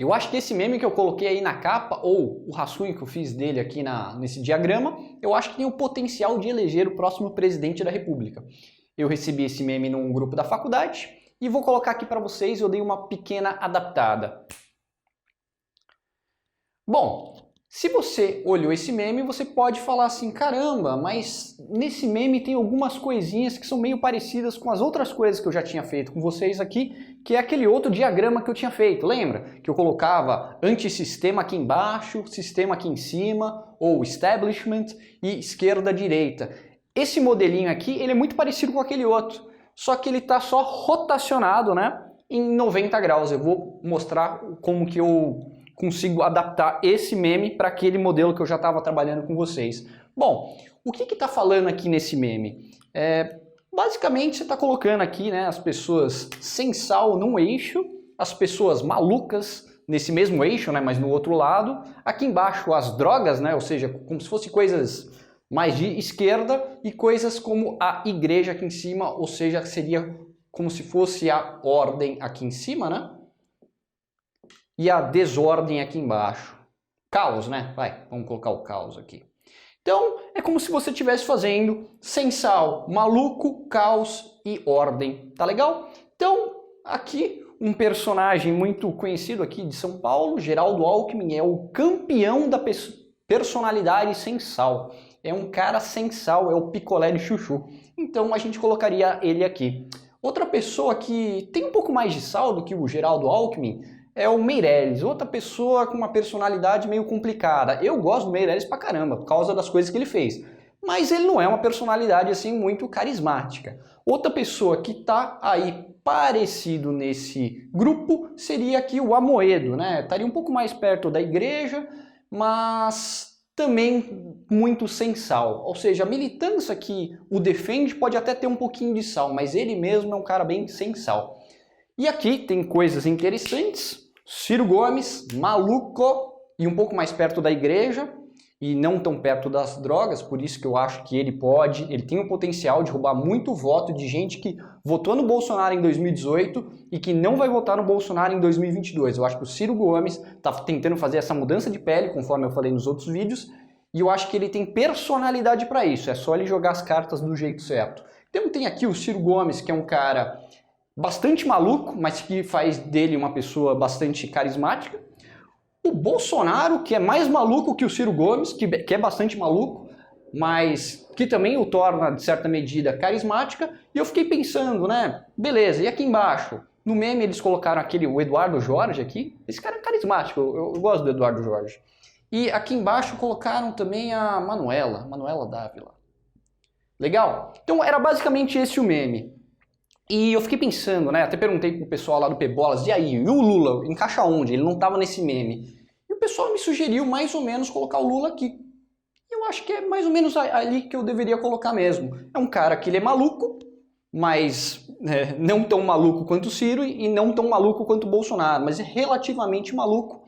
Eu acho que esse meme que eu coloquei aí na capa, ou o rascunho que eu fiz dele aqui nesse diagrama, eu acho que tem o potencial de eleger o próximo presidente da República. Eu recebi esse meme num grupo da faculdade e vou colocar aqui para vocês, eu dei uma pequena adaptada. Bom, se você olhou esse meme, você pode falar assim, caramba, mas nesse meme tem algumas coisinhas que são meio parecidas com as outras coisas que eu já tinha feito com vocês aqui, que é aquele outro diagrama que eu tinha feito, lembra? Que eu colocava antissistema aqui embaixo, sistema aqui em cima, ou establishment e esquerda-direita. Esse modelinho aqui, ele é muito parecido com aquele outro, só que ele está só rotacionado, né, em 90 graus. Eu vou mostrar como que eu consigo adaptar esse meme para aquele modelo que eu já estava trabalhando com vocês. Bom, o que está falando aqui nesse meme? Basicamente você está colocando aqui, né, as pessoas sem sal num eixo, as pessoas malucas nesse mesmo eixo, né, mas no outro lado. Aqui embaixo as drogas, né, ou seja, como se fossem coisas mais de esquerda, e coisas como a igreja aqui em cima, ou seja, seria como se fosse a ordem aqui em cima, né? E a desordem aqui embaixo. Caos, né? Vai, vamos colocar o caos aqui. Então, é como se você estivesse fazendo sem sal, maluco, caos e ordem. Tá legal? Então, aqui um personagem muito conhecido aqui de São Paulo, Geraldo Alckmin, é o campeão da personalidade sem sal. É um cara sem sal, é o picolé de chuchu. Então, a gente colocaria ele aqui. Outra pessoa que tem um pouco mais de sal do que o Geraldo Alckmin é o Meirelles, outra pessoa com uma personalidade meio complicada. Eu gosto do Meirelles pra caramba, por causa das coisas que ele fez. Mas ele não é uma personalidade assim muito carismática. Outra pessoa que tá aí parecido nesse grupo seria aqui o Amoedo, né? Estaria um pouco mais perto da igreja, mas também muito sem sal. Ou seja, a militância que o defende pode até ter um pouquinho de sal, mas ele mesmo é um cara bem sem sal. E aqui tem coisas interessantes. Ciro Gomes, maluco e um pouco mais perto da igreja e não tão perto das drogas, por isso que eu acho que ele tem o potencial de roubar muito voto de gente que votou no Bolsonaro em 2018 e que não vai votar no Bolsonaro em 2022. Eu acho que o Ciro Gomes está tentando fazer essa mudança de pele, conforme eu falei nos outros vídeos, e eu acho que ele tem personalidade para isso, é só ele jogar as cartas do jeito certo. Então tem aqui o Ciro Gomes, que é um cara bastante maluco, mas que faz dele uma pessoa bastante carismática. O Bolsonaro, que é mais maluco que o Ciro Gomes, que é bastante maluco, mas que também o torna, de certa medida, carismática. E eu fiquei pensando, né, beleza, e aqui embaixo? No meme eles colocaram o Eduardo Jorge aqui. Esse cara é carismático, eu gosto do Eduardo Jorge. E aqui embaixo colocaram também a Manuela Dávila. Legal? Então era basicamente esse o meme. E eu fiquei pensando, né, até perguntei pro pessoal lá do Pebolas, e aí, e o Lula, encaixa onde? Ele não tava nesse meme. E o pessoal me sugeriu mais ou menos colocar o Lula aqui. Eu acho que é mais ou menos ali que eu deveria colocar mesmo. É um cara que ele é maluco, mas não tão maluco quanto o Ciro e não tão maluco quanto o Bolsonaro, mas é relativamente maluco.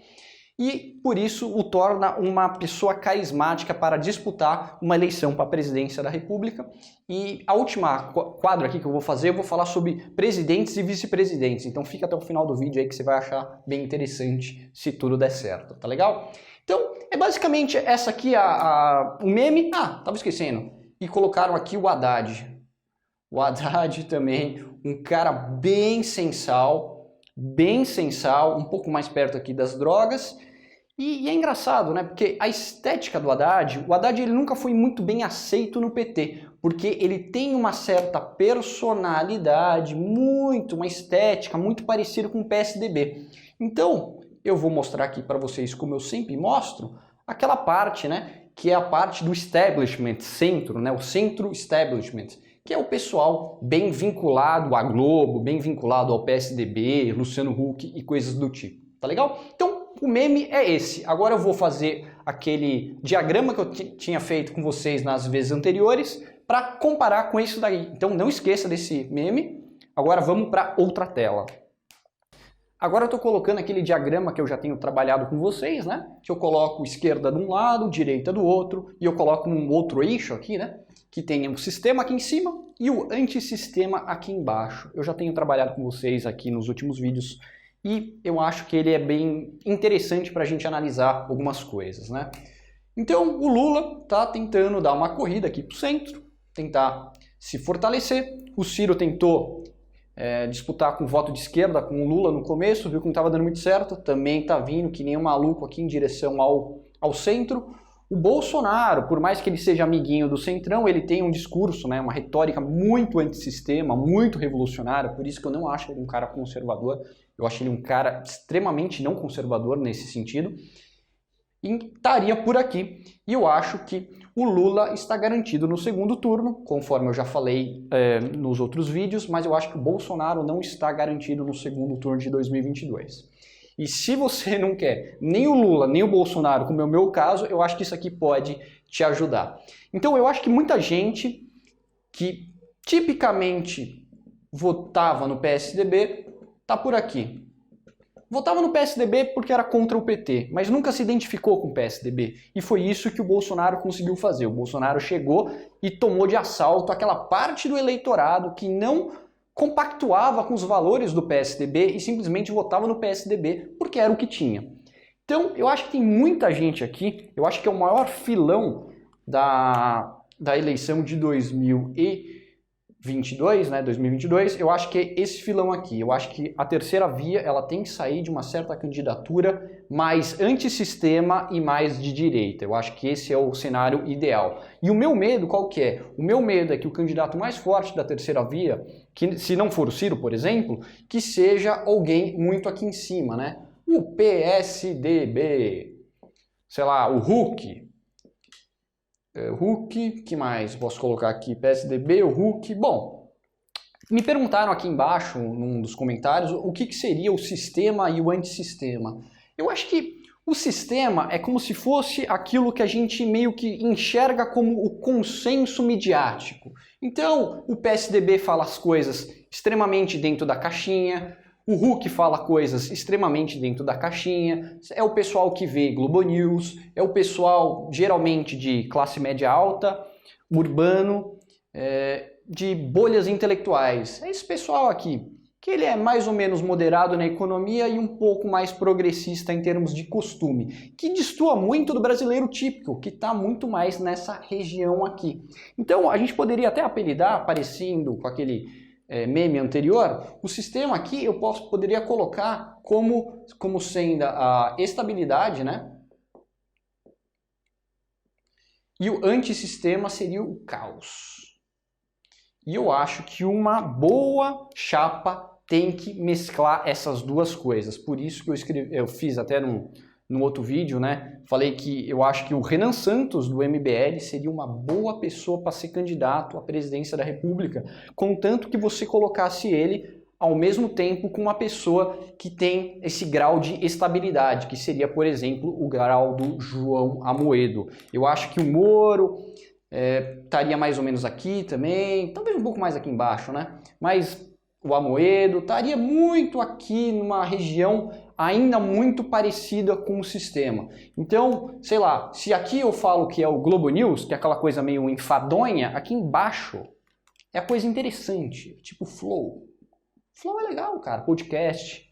E por isso o torna uma pessoa carismática para disputar uma eleição para a presidência da República. E a última quadro aqui que eu vou falar sobre presidentes e vice-presidentes. Então fica até o final do vídeo aí que você vai achar bem interessante se tudo der certo, tá legal? Então é basicamente essa aqui o meme. Ah, tava esquecendo. E colocaram aqui o Haddad. O Haddad também, um cara bem sem sal, um pouco mais perto aqui das drogas. E é engraçado, né? Porque a estética do Haddad, o Haddad ele nunca foi muito bem aceito no PT, porque ele tem uma certa personalidade, uma estética muito parecida com o PSDB. Então, eu vou mostrar aqui para vocês, como eu sempre mostro, aquela parte, né? Que é a parte do establishment, centro, né? O centro establishment, que é o pessoal bem vinculado à Globo, bem vinculado ao PSDB, Luciano Huck e coisas do tipo. Tá legal? Então, o meme é esse. Agora eu vou fazer aquele diagrama que eu tinha feito com vocês nas vezes anteriores para comparar com isso daí. Então não esqueça desse meme. Agora vamos para outra tela. Agora eu estou colocando aquele diagrama que eu já tenho trabalhado com vocês, né? Que eu coloco esquerda de um lado, direita do outro, e eu coloco um outro eixo aqui, né? Que tem um sistema aqui em cima e o antissistema aqui embaixo. Eu já tenho trabalhado com vocês aqui nos últimos vídeos e eu acho que ele é bem interessante para a gente analisar algumas coisas, né? Então o Lula está tentando dar uma corrida aqui para o centro, tentar se fortalecer. O Ciro tentou disputar com voto de esquerda com o Lula no começo, viu que não estava dando muito certo, também está vindo que nem um maluco aqui em direção ao centro. O Bolsonaro, por mais que ele seja amiguinho do Centrão, ele tem um discurso, né, uma retórica muito antissistema, muito revolucionária, por isso que eu não acho ele um cara conservador, eu acho ele um cara extremamente não conservador nesse sentido. E estaria por aqui. E eu acho que o Lula está garantido no segundo turno, conforme eu já falei nos outros vídeos, mas eu acho que o Bolsonaro não está garantido no segundo turno de 2022. E se você não quer nem o Lula, nem o Bolsonaro, como é o meu caso, eu acho que isso aqui pode te ajudar. Então eu acho que muita gente que tipicamente votava no PSDB está por aqui. Votava no PSDB porque era contra o PT, mas nunca se identificou com o PSDB. E foi isso que o Bolsonaro conseguiu fazer. O Bolsonaro chegou e tomou de assalto aquela parte do eleitorado que não compactuava com os valores do PSDB e simplesmente votava no PSDB porque era o que tinha. Então, eu acho que tem muita gente aqui, eu acho que é o maior filão da eleição de 2022, né, 2022, eu acho que é esse filão aqui. Eu acho que a terceira via ela tem que sair de uma certa candidatura mais antissistema e mais de direita. Eu acho que esse é o cenário ideal. E o meu medo qual que é? O meu medo é que o candidato mais forte da terceira via, que se não for o Ciro, por exemplo, que seja alguém muito aqui em cima, né? O PSDB, sei lá, o Huck, que mais posso colocar aqui? PSDB, o Huck. Bom, me perguntaram aqui embaixo, num dos comentários, o que seria o sistema e o antissistema. Eu acho que o sistema é como se fosse aquilo que a gente meio que enxerga como o consenso midiático. Então, o PSDB fala as coisas extremamente dentro da caixinha, o Huck fala coisas extremamente dentro da caixinha, é o pessoal que vê Globo News, é o pessoal geralmente de classe média alta, urbano, de bolhas intelectuais. É esse pessoal aqui, que ele é mais ou menos moderado na economia e um pouco mais progressista em termos de costume, que destoa muito do brasileiro típico, que está muito mais nessa região aqui. Então a gente poderia até apelidar, parecendo com aquele meme anterior, o sistema aqui eu poderia colocar como sendo a estabilidade, né? E o antissistema seria o caos. E eu acho que uma boa chapa tem que mesclar essas duas coisas. Por isso que eu fiz até num outro vídeo, né? Falei que eu acho que o Renan Santos, do MBL, seria uma boa pessoa para ser candidato à presidência da República, contanto que você colocasse ele ao mesmo tempo com uma pessoa que tem esse grau de estabilidade, que seria, por exemplo, o grau do João Amoedo. Eu acho que o Moro estaria mais ou menos aqui também, talvez um pouco mais aqui embaixo, né? Mas o Amoedo estaria muito aqui numa região ainda muito parecida com o sistema. Então, sei lá, se aqui eu falo que é o Globo News, que é aquela coisa meio enfadonha, aqui embaixo é a coisa interessante, tipo Flow. Flow é legal, cara, podcast.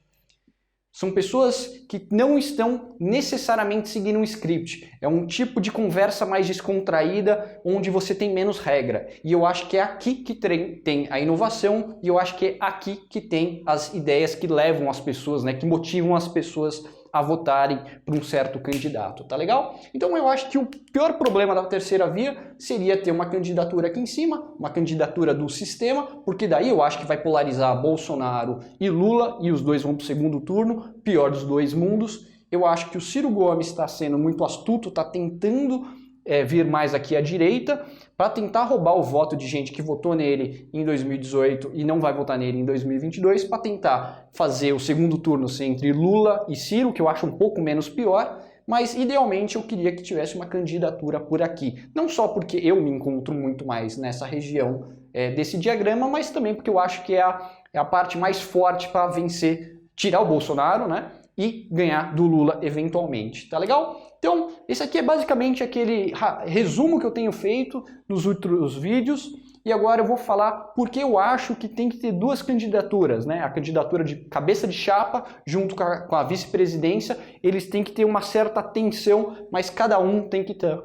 São pessoas que não estão necessariamente seguindo um script. É um tipo de conversa mais descontraída, onde você tem menos regra. E eu acho que é aqui que tem a inovação, e eu acho que é aqui que tem as ideias que levam as pessoas, né, que motivam as pessoas a votarem por um certo candidato, tá legal? Então eu acho que o pior problema da terceira via seria ter uma candidatura aqui em cima, uma candidatura do sistema, porque daí eu acho que vai polarizar Bolsonaro e Lula, e os dois vão para o segundo turno, pior dos dois mundos. Eu acho que o Ciro Gomes está sendo muito astuto, está tentando vir mais aqui à direita, para tentar roubar o voto de gente que votou nele em 2018 e não vai votar nele em 2022, para tentar fazer o segundo turno ser entre Lula e Ciro, que eu acho um pouco menos pior, mas idealmente eu queria que tivesse uma candidatura por aqui. Não só porque eu me encontro muito mais nessa região desse diagrama, mas também porque eu acho que é a parte mais forte para vencer, tirar o Bolsonaro, né? E ganhar do Lula eventualmente, tá legal? Então, esse aqui é basicamente aquele resumo que eu tenho feito nos outros vídeos. E agora eu vou falar porque eu acho que tem que ter duas candidaturas, né? A candidatura de cabeça de chapa junto com a vice-presidência, eles têm que ter uma certa tensão, mas cada um tem que ter,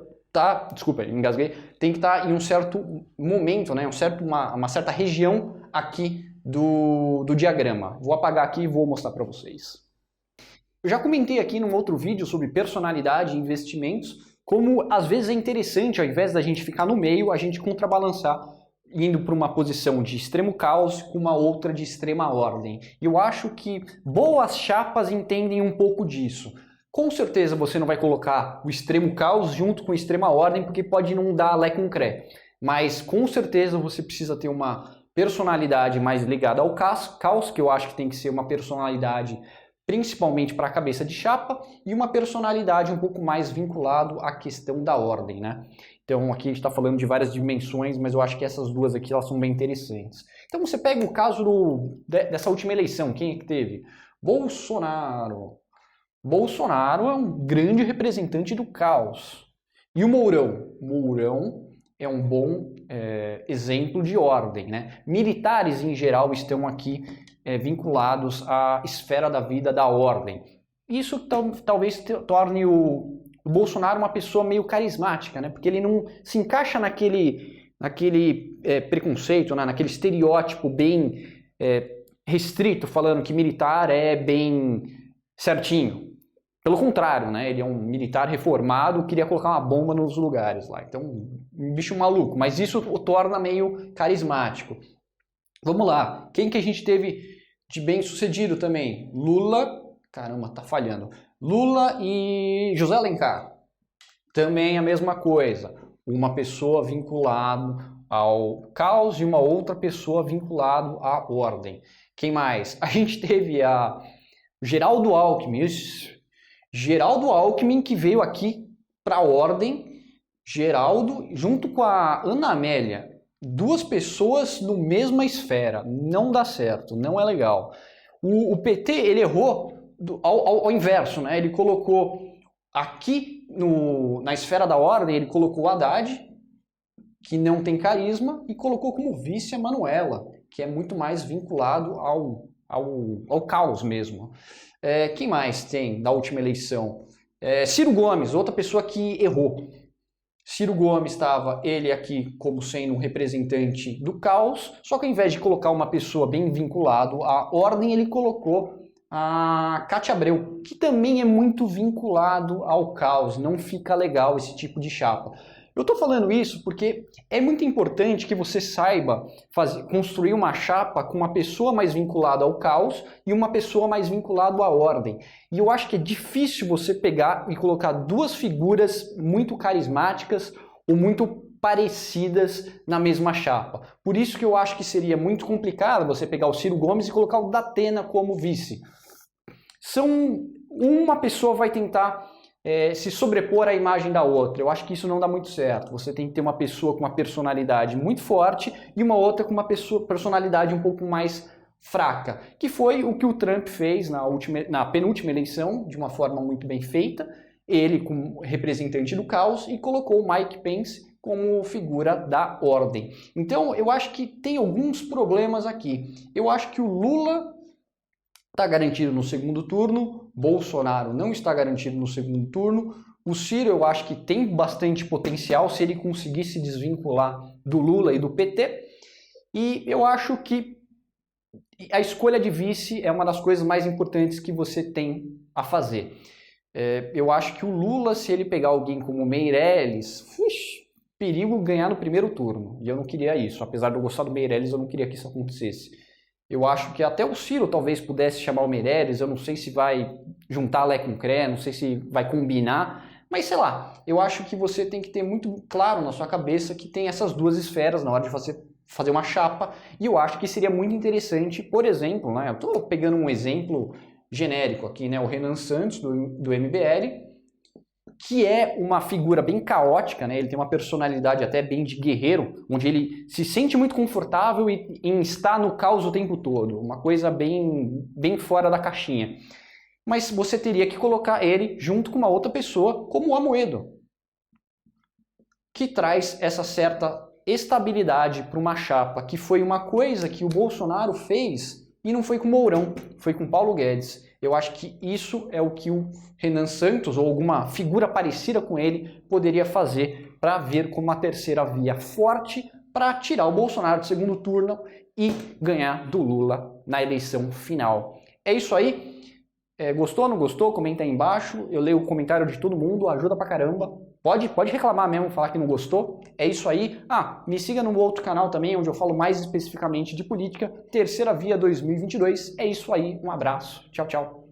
desculpa, engasguei, tem que estar em um certo momento, né? Uma certa região aqui do diagrama. Vou apagar aqui e vou mostrar para vocês. Eu já comentei aqui num outro vídeo sobre personalidade e investimentos, como às vezes é interessante, ao invés da gente ficar no meio, a gente contrabalançar, indo para uma posição de extremo caos com uma outra de extrema ordem. E eu acho que boas chapas entendem um pouco disso. Com certeza você não vai colocar o extremo caos junto com a extrema ordem, porque pode não dar lé com cré. Mas com certeza você precisa ter uma personalidade mais ligada ao caos, que eu acho que tem que ser uma personalidade principalmente para a cabeça de chapa, e uma personalidade um pouco mais vinculado à questão da ordem, né? Então aqui a gente está falando de várias dimensões, mas eu acho que essas duas aqui elas são bem interessantes. Então você pega o caso dessa última eleição, quem é que teve? Bolsonaro. Bolsonaro é um grande representante do caos. E o Mourão? Mourão é um bom exemplo de ordem, né? Militares em geral estão aqui vinculados à esfera da vida da ordem. Isso talvez torne o Bolsonaro uma pessoa meio carismática, né? Porque ele não se encaixa naquele preconceito, né? Naquele estereótipo bem restrito, falando que militar é bem certinho. Pelo contrário, né? Ele é um militar reformado, queria colocar uma bomba nos lugares lá. Então, um bicho maluco, mas isso o torna meio carismático. Vamos lá, quem que a gente teve de bem sucedido também? Lula, caramba, tá falhando. Lula e José Alencar. Também a mesma coisa. Uma pessoa vinculada ao caos e uma outra pessoa vinculada à ordem. Quem mais? A gente teve a Geraldo Alckmin. Geraldo Alckmin que veio aqui para a ordem. Geraldo junto com a Ana Amélia. Duas pessoas no mesma esfera, não dá certo, não é legal. O PT, ele errou ao inverso, né? Ele colocou aqui na esfera da ordem, ele colocou o Haddad, que não tem carisma, e colocou como vice a Manuela, que é muito mais vinculado ao caos mesmo. Quem mais tem da última eleição? Ciro Gomes, outra pessoa que errou. Ciro Gomes estava ele aqui como sendo um representante do caos, só que ao invés de colocar uma pessoa bem vinculado à ordem, ele colocou a Cátia Abreu, que também é muito vinculado ao caos, não fica legal esse tipo de chapa. Eu estou falando isso porque é muito importante que você saiba construir uma chapa com uma pessoa mais vinculada ao caos e uma pessoa mais vinculada à ordem. E eu acho que é difícil você pegar e colocar duas figuras muito carismáticas ou muito parecidas na mesma chapa. Por isso que eu acho que seria muito complicado você pegar o Ciro Gomes e colocar o Datena como vice. Uma pessoa vai tentar se sobrepor à imagem da outra. Eu acho que isso não dá muito certo. Você tem que ter uma pessoa com uma personalidade muito forte e uma outra com uma personalidade um pouco mais fraca, que foi o que o Trump fez na penúltima eleição, de uma forma muito bem feita, ele como representante do caos e colocou o Mike Pence como figura da ordem. Então eu acho que tem alguns problemas aqui. Eu acho que o Lula está garantido no segundo turno, Bolsonaro não está garantido no segundo turno, o Ciro eu acho que tem bastante potencial se ele conseguir se desvincular do Lula e do PT, e eu acho que a escolha de vice é uma das coisas mais importantes que você tem a fazer. Eu acho que o Lula, se ele pegar alguém como Meirelles, perigo ganhar no primeiro turno, e eu não queria isso, apesar de eu gostar do Meirelles, eu não queria que isso acontecesse. Eu acho que até o Ciro talvez pudesse chamar o Meirelles, eu não sei se vai juntar Lé com Cré, não sei se vai combinar, mas sei lá, eu acho que você tem que ter muito claro na sua cabeça que tem essas duas esferas na hora de fazer uma chapa, e eu acho que seria muito interessante, por exemplo, né, eu estou pegando um exemplo genérico aqui, né, o Renan Santos, do MBL, que é uma figura bem caótica, né? Ele tem uma personalidade até bem de guerreiro, onde ele se sente muito confortável em estar no caos o tempo todo, uma coisa bem fora da caixinha. Mas você teria que colocar ele junto com uma outra pessoa, como o Amoedo, que traz essa certa estabilidade para uma chapa que foi uma coisa que o Bolsonaro fez e não foi com o Mourão, foi com o Paulo Guedes. Eu acho que isso é o que o Renan Santos ou alguma figura parecida com ele poderia fazer para ver como uma terceira via forte para tirar o Bolsonaro do segundo turno e ganhar do Lula na eleição final. É isso aí. Gostou, não gostou? Comenta aí embaixo. Eu leio o comentário de todo mundo, ajuda pra caramba. Pode reclamar mesmo, falar que não gostou. É isso aí. Me siga no outro canal também, onde eu falo mais especificamente de política. Terceira Via 2022. É isso aí. Um abraço. Tchau, tchau.